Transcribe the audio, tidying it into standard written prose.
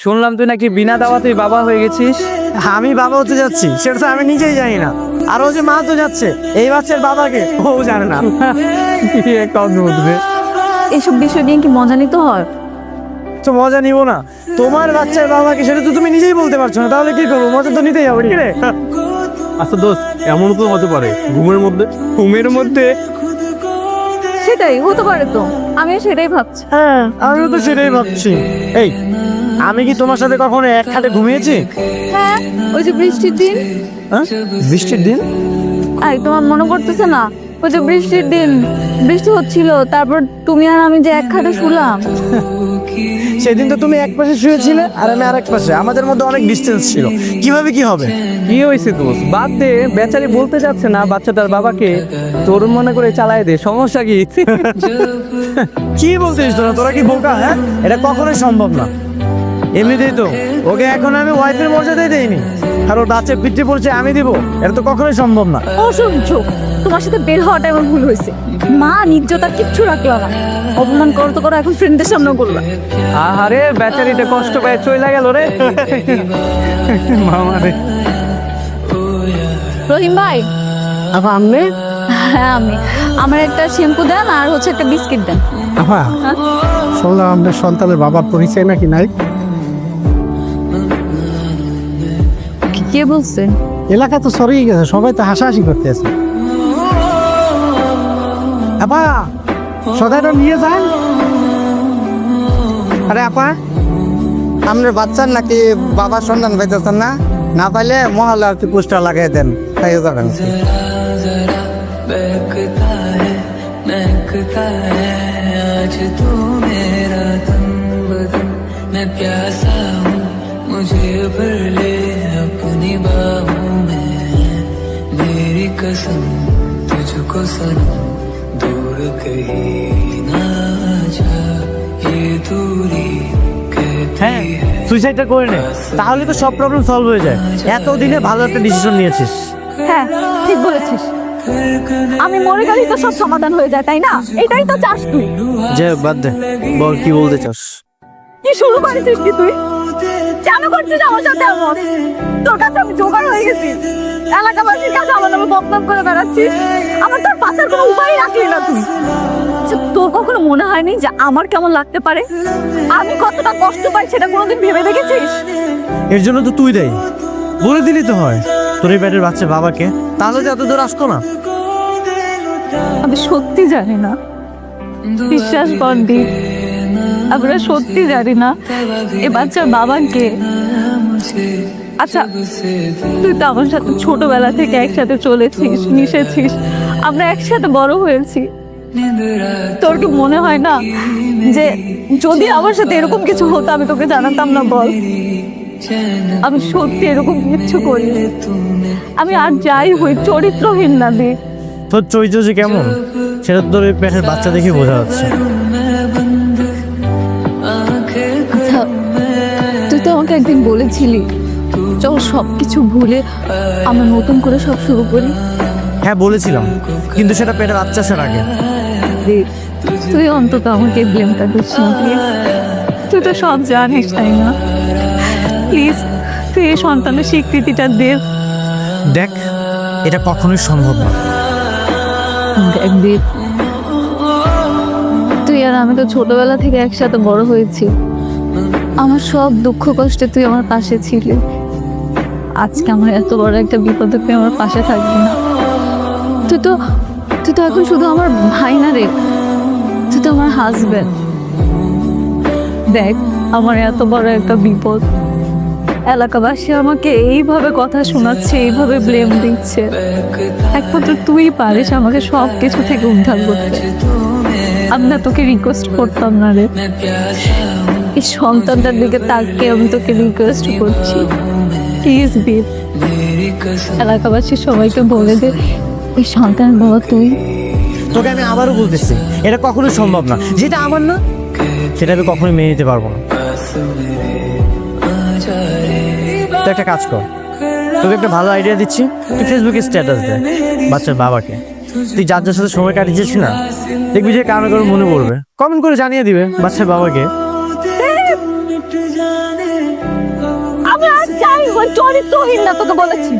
শুনলাম তুই নাকি বিনা দাওয়াতেই বাবা হয়ে গেছিস। আমি বাবা হতে যাচ্ছি সেটা তো আমি নিজেই জানি না। আর ও যে মা তো যাচ্ছে এই বাচ্চার বাবাকে ও জানে না। কি একটা অদ্ভুত রে। এসব বিষয় নিয়ে কি মজা নিতে হয়? তো মজা নিব না? তোমার বাচ্চার বাবাকে সেটা তো তুমি নিজেই বলতে পারছো না, তাহলে কি করবো? মজা তো নিতেই হবে কি রে? আচ্ছা দোস্ত, এমন তো হতে পারে ঘুমের মধ্যে। ঘুমের মধ্যে? সেটাই হতে পারে তো, আমিও সেটাই ভাবছি। হ্যাঁ আমিও তো সেটাই ভাবছি। এই আমি কি তোমার সাথে কখনো এক খাটে ঘুমিয়েছি? হ্যাঁ, ওই যে বৃষ্টির দিন। হ্যাঁ বৃষ্টির দিন? আই তোমার মনে পড়তেছে না? ওই যে বৃষ্টির দিন, বৃষ্টি হচ্ছিল, তারপর তুমি আর আমি যে এক খাটে শুলাম। সেদিন তো তুমি এক পাশে শুয়েছিলে আর আমি আরেক পাশে, আমাদের মধ্যে অনেক ডিস্টেন্স ছিল, কিভাবে কি হবে? কি হয়েছে দোস্ত? বাদ দে, বেচারি বলতে যাচ্ছে না বাচ্চাটার বাবাকে, তোর মনে করে চালায় দে, সমস্যা কি? কি বলছিস তোরা কি বোকা? হ্যাঁ এটা কখনোই সম্ভব না। এমনিতেই তো ওকে এখন আমি ওয়াইফের মর্যাদাই দেইনি, আর ওর বাচ্চা পিঠে পড়ছে আমি দিব, এটা তো কখনোই সম্ভব না। অসহ্য, তোমার সাথে বের হওয়াটা আমার ভুল হয়েছে। মা নির্যতার কিচ্ছু রাখলো না, অপমান করতে করো, এখন ফ্রেন্ডদের সামনেও করলা। আহারে বেচারিটা কষ্ট পায় চলে গেল রে। মামা রে। রহিম ভাই। আপা আমি হ্যাঁ আমি, আমার একটা শ্যাম্পু দেন আর হচ্ছে একটা বিস্কিট দেন। আপা হ্যাঁ? শুনলাম আপনার সন্তানের বাবার পরিচয় নাকি নাই? কে বলছে? এলাকা তো সরিয়ে গেছে, সবাই তো হাসাহাসি করতে আছে। আপা সদাইটা নিয়ে যান। আরে আপা, আপনার বাচ্চার নাকি বাবার সন্ধান পাইতেছেন না? না পাইলে মহল্লা একটু পোস্টার লাগিয়ে দেন, তাই যাবেন। হ্যাঁ সুইসাইডটা করে নে, তাহলে তো সব প্রবলেম সলভ হয়ে যায়। এতদিনে ভালো একটা ডিসিশন নিয়েছিস। হ্যাঁ ঠিক বলেছিস, আমি মরে গেলেই তো সব সমাধান হয়ে যায়, তাই না? এটাই তো চাস তুই। যে বাদ দে, বল কি বলতে চাস? কি শুরু করেছিস কি তুই? কেন করছিস আমার সাথে এমন? তোর কাছে আমি জোগাড় হয়ে গেছি, এলাকাবাসীর কাছে আমার নামে বদনাম করে বেড়াচ্ছিস, আমার তোর বাঁচার কোনো উপায় রাখলি না তুই। আচ্ছা, তোর কখনো মনে হয়নি যে আমার কেমন লাগতে পারে? আমি কতটা কষ্ট পাই সেটা কোনোদিন ভেবে দেখেছিস? এর জন্য তো তুই দেয়, বলে দিলি তো হয় তোর এই পেটের বাচ্চা বাবাকে, তাহলে তো এত দূর আসতো না। আমি সত্যি জানি না, বিশ্বাস কর দীপ, আমরা সত্যি জানি না এ বাচ্চার বাবা কে। আচ্ছা তুই তো আমার সাথে ছোটবেলা থেকে একসাথে চলেছিস, মিশেছিস, আমরা একসাথে বড় হয়েছি। তোর কি মনে হয় না যে যদি আমার সাথে এরকম কিছু হতো আমি তোকে জানাতাম না? বল, আমি সত্যি এরকম কিচ্ছু করি, আমি আর যাই হই চরিত্রহীন না দীপ। তোর চরিত্র যে কেমন সেটা তোর এই পেটের বাচ্চা দেখে বোঝা যাচ্ছে। আচ্ছা তুই তো আমাকে একদিন বলেছিলি চল সবকিছু ভুলে আমরা নতুন করে সব শুরু করি। হ্যাঁ বলেছিলাম, কিন্তু সেটা পেটের বাচ্চা আসার আগে। দীপ, তুই অন্তত আমাকে ব্লেমটা দিস না প্লিজ, তুই তো সব জানিস তাই না? প্লিজ তুই এই সন্তানের স্বীকৃতিটা দে। দেখ এটা কখনোই সম্ভব না। দেখ দীপ, তুই আর আমি তো ছোটবেলা থেকে একসাথে বড় হয়েছি, আমার সব দুঃখ কষ্টে তুই আমার পাশে ছিলি। আজকে আমার এত বড় একটা বিপদে তুই আমার পাশে থাকবি না? তুই তো এখন শুধু আমার ভাই না রে, তুই তো আমার হাজবেন্ড। দেখ আমার এত বড় একটা বিপদ, এলাকাবাসী আমাকে এইভাবে কথা শোনাচ্ছে, এইভাবে ব্লেম দিচ্ছে, একমাত্র তুই পারিস আমাকে সব কিছু থেকে উদ্ধার করতে। আমি না তোকে রিকোয়েস্ট করতাম না রে, এই সন্তানটার দিকে তাকিয়ে আমি তোকে রিকোয়েস্ট করছি, প্লিজ দীপ, এলাকাবাসী সবাইকে বলে দে এই সন্তানের বাবা তুই। তোকে আমি আবারও বলতেছি এটা কখনোই সম্ভব না, যেটা আমার না সেটা আমি কখনোই মেনে নিতে পারবো না। তুই একটা কাজ কর, তোকে একটা ভালো আইডিয়া দিচ্ছি, তুই ফেসবুকে স্ট্যাটাস দে বাচ্চার বাবাকে। তুই যার যার সাথে সময় কাটিয়েছিস না, দেখবি যে কারো কারো মনে পড়বে, কমেন্ট করে জানিয়ে দিবে বাচ্চার বাবাকে। চরিত্রহীন না তোকে বলেছি